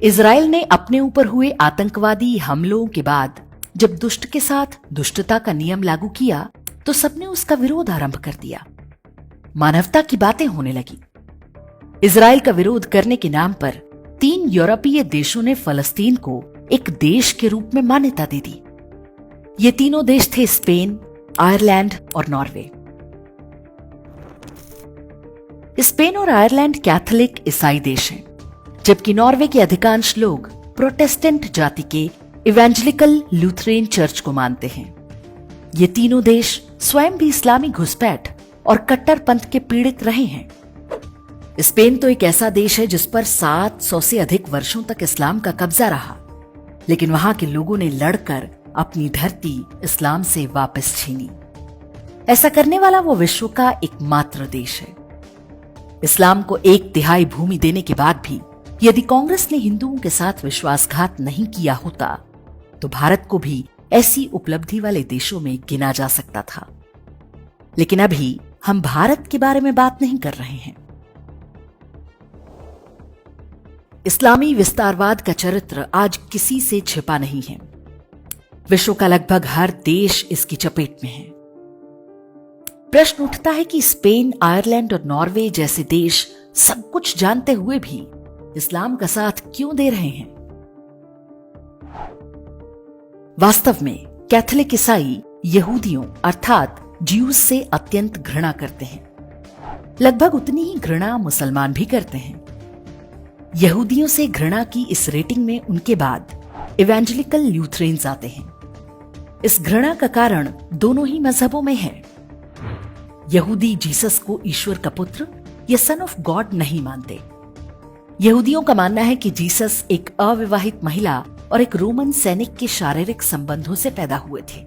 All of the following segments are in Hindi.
इजराइल ने अपने ऊपर हुए आतंकवादी हमलों के बाद जब दुष्ट के साथ दुष्टता का नियम लागू किया तो सबने उसका विरोध आरंभ कर दिया। मानवता की बातें होने लगी। इजराइल का विरोध करने के नाम पर 3 यूरोपीय देशों ने फलस्तीन को एक देश के रूप में मान्यता दे दी। ये तीनों देश थे स्पेन, आयरलैंड और नॉर्वे। स्पेन और आयरलैंड कैथोलिक ईसाई देश हैं, जबकि नॉर्वे के अधिकांश लोग प्रोटेस्टेंट जाति के इवेंजेलिकल लूथरेन चर्च को मानते हैं। ये तीनों देश स्वयं भी इस्लामी घुसपैठ और कट्टरपंथ के पीड़ित रहे हैं। स्पेन तो एक ऐसा देश है जिस पर 700 से अधिक वर्षों तक इस्लाम का कब्जा रहा, लेकिन वहां के लोगों ने लड़कर अपनी धरती इस्लाम से वापस छीनी। ऐसा करने वाला वो विश्व का एकमात्र देश है। इस्लाम को 1/3 भूमि देने के बाद भी यदि कांग्रेस ने हिंदुओं के साथ विश्वासघात नहीं किया होता तो भारत को भी ऐसी उपलब्धि वाले देशों में गिना जा सकता था। लेकिन अभी हम भारत के बारे में बात नहीं कर रहे हैं। इस्लामी विस्तारवाद का चरित्र आज किसी से छिपा नहीं है। विश्व का लगभग हर देश इसकी चपेट में है। प्रश्न उठता है कि स्पेन, आयरलैंड और नॉर्वे जैसे देश सब कुछ जानते हुए भी इस्लाम का साथ क्यों दे रहे हैं? वास्तव में कैथोलिक ईसाई यहूदियों अर्थात ज्यूज से अत्यंत घृणा करते हैं। लगभग उतनी ही घृणा मुसलमान भी करते हैं। यहूदियों से घृणा की इस रेटिंग में उनके बाद इवेंजेलिकल ल्यूथरेन्स आते हैं। इस घृणा का कारण दोनों ही मजहबों में है। यहूदी जीसस को ईश्वर का पुत्र या सन ऑफ गॉड नहीं मानते। यहूदियों का मानना है कि जीसस एक अविवाहित महिला और एक रोमन सैनिक के शारीरिक संबंधों से पैदा हुए थे।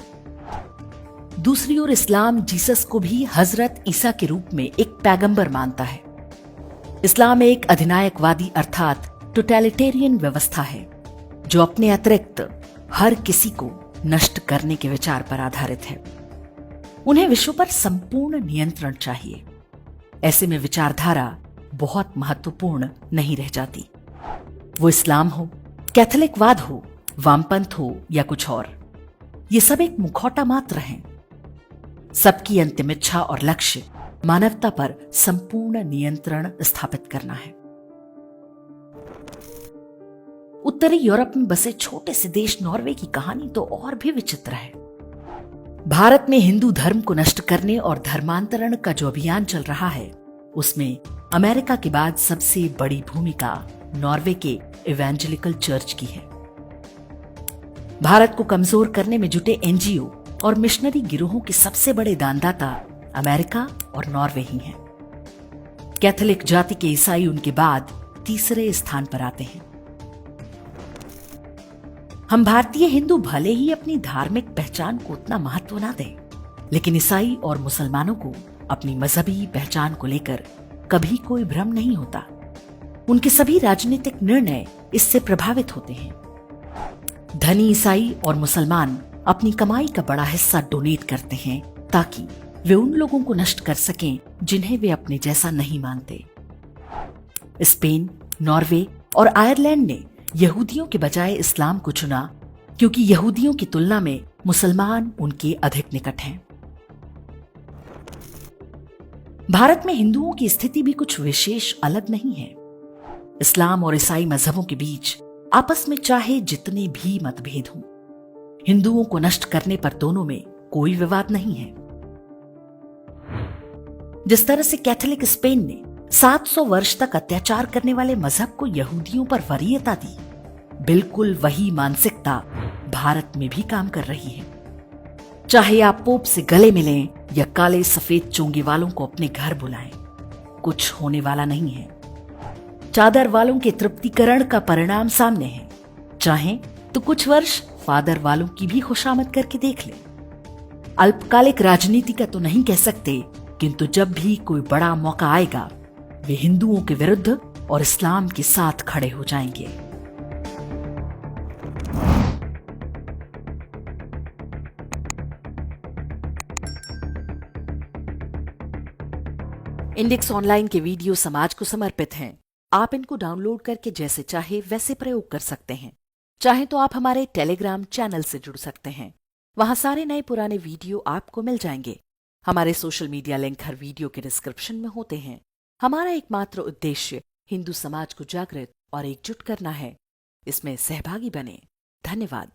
दूसरी ओर इस्लाम जीसस को भी हजरत ईसा के रूप में एक पैगंबर मानता है। इस्लाम एक अधिनायकवादी अर्थात टोटलिटेरियन व्यवस्था है जो अपने अतिरिक्त हर किसी को नष्ट करने के विचार पर आधारित है। उन्हें विश्व पर संपूर्ण नियंत्रण चाहिए। ऐसे में विचारधारा बहुत महत्वपूर्ण नहीं रह जाती। वो इस्लाम हो, कैथोलिकवाद हो, वामपंथ हो या कुछ और, ये सब एक मुखौटा मात्र हैं। सबकी अंतिम इच्छा और लक्ष्य मानवता पर संपूर्ण नियंत्रण स्थापित करना है। उत्तरी यूरोप में बसे छोटे से देश नॉर्वे की कहानी तो और भी विचित्र है। भारत में हिंदू धर्म को नष्ट करने और धर्मांतरण का जो अभियान चल रहा है, उसमें अमेरिका के बाद सबसे बड़ी भूमिका नॉर्वे के इवेंजेलिकल चर्च की है। भारत को कमजोर करने में जुटे एनजीओ और मिशनरी गिरोहों के सबसे बड़े दानदाता अमेरिका और नॉर्वे ही हैं। कैथोलिक जाति के ईसाई उनके बाद तीसरे स्थान पर आते हैं। हम भारतीय हिंदू भले ही अपनी धार्मिक पहचान को उतना महत्व ना दें, लेकिन ईसाई और मुसलमानों को अपनी मजहबी पहचान को लेकर कभी कोई भ्रम नहीं होता। उनके सभी राजनीतिक निर्णय इससे प्रभावित होते हैं। धनी ईसाई और मुसलमान अपनी कमाई का बड़ा हिस्सा डोनेट करते हैं ताकि वे उन लोगों को नष्ट कर सकें जिन्हें वे अपने जैसा नहीं मानते। स्पेन, नॉर्वे और आयरलैंड ने यहूदियों के बजाय इस्लाम को चुना क्योंकि यहूदियों की तुलना में मुसलमान उनके अधिक निकट हैं। भारत में हिंदुओं की स्थिति भी कुछ विशेष अलग नहीं है। इस्लाम और ईसाई मजहबों के बीच आपस में चाहे जितने भी मतभेद हों, हिंदुओं को नष्ट करने पर दोनों में कोई विवाद नहीं है। जिस तरह से कैथोलिक स्पेन ने 700 वर्ष तक अत्याचार करने वाले मजहब को यहूदियों पर वरीयता दी, बिल्कुल वही मानसिकता भारत में भी काम कर रही है। चाहे आप पोप से गले मिलें या काले सफेद चोंगे वालों को अपने घर बुलाएं, कुछ होने वाला नहीं है। चादर वालों के तृप्तिकरण का परिणाम सामने है। चाहें तो कुछ वर्ष फादर वालों की भी खुशामद करके देख लें। अल्पकालिक राजनीति का तो नहीं कह सकते, किंतु जब भी कोई बड़ा मौका आएगा वे हिंदुओं के विरुद्ध और इस्लाम के साथ खड़े हो जाएंगे। इंडेक्स ऑनलाइन के वीडियो समाज को समर्पित हैं। आप इनको डाउनलोड करके जैसे चाहे वैसे प्रयोग कर सकते हैं। चाहे तो आप हमारे टेलीग्राम चैनल से जुड़ सकते हैं। वहां सारे नए पुराने वीडियो आपको मिल जाएंगे। हमारे सोशल मीडिया लिंक हर वीडियो के डिस्क्रिप्शन में होते हैं। हमारा एकमात्र उद्देश्य हिंदू समाज को जागृत और एकजुट करना है। इसमें सहभागी बने। धन्यवाद।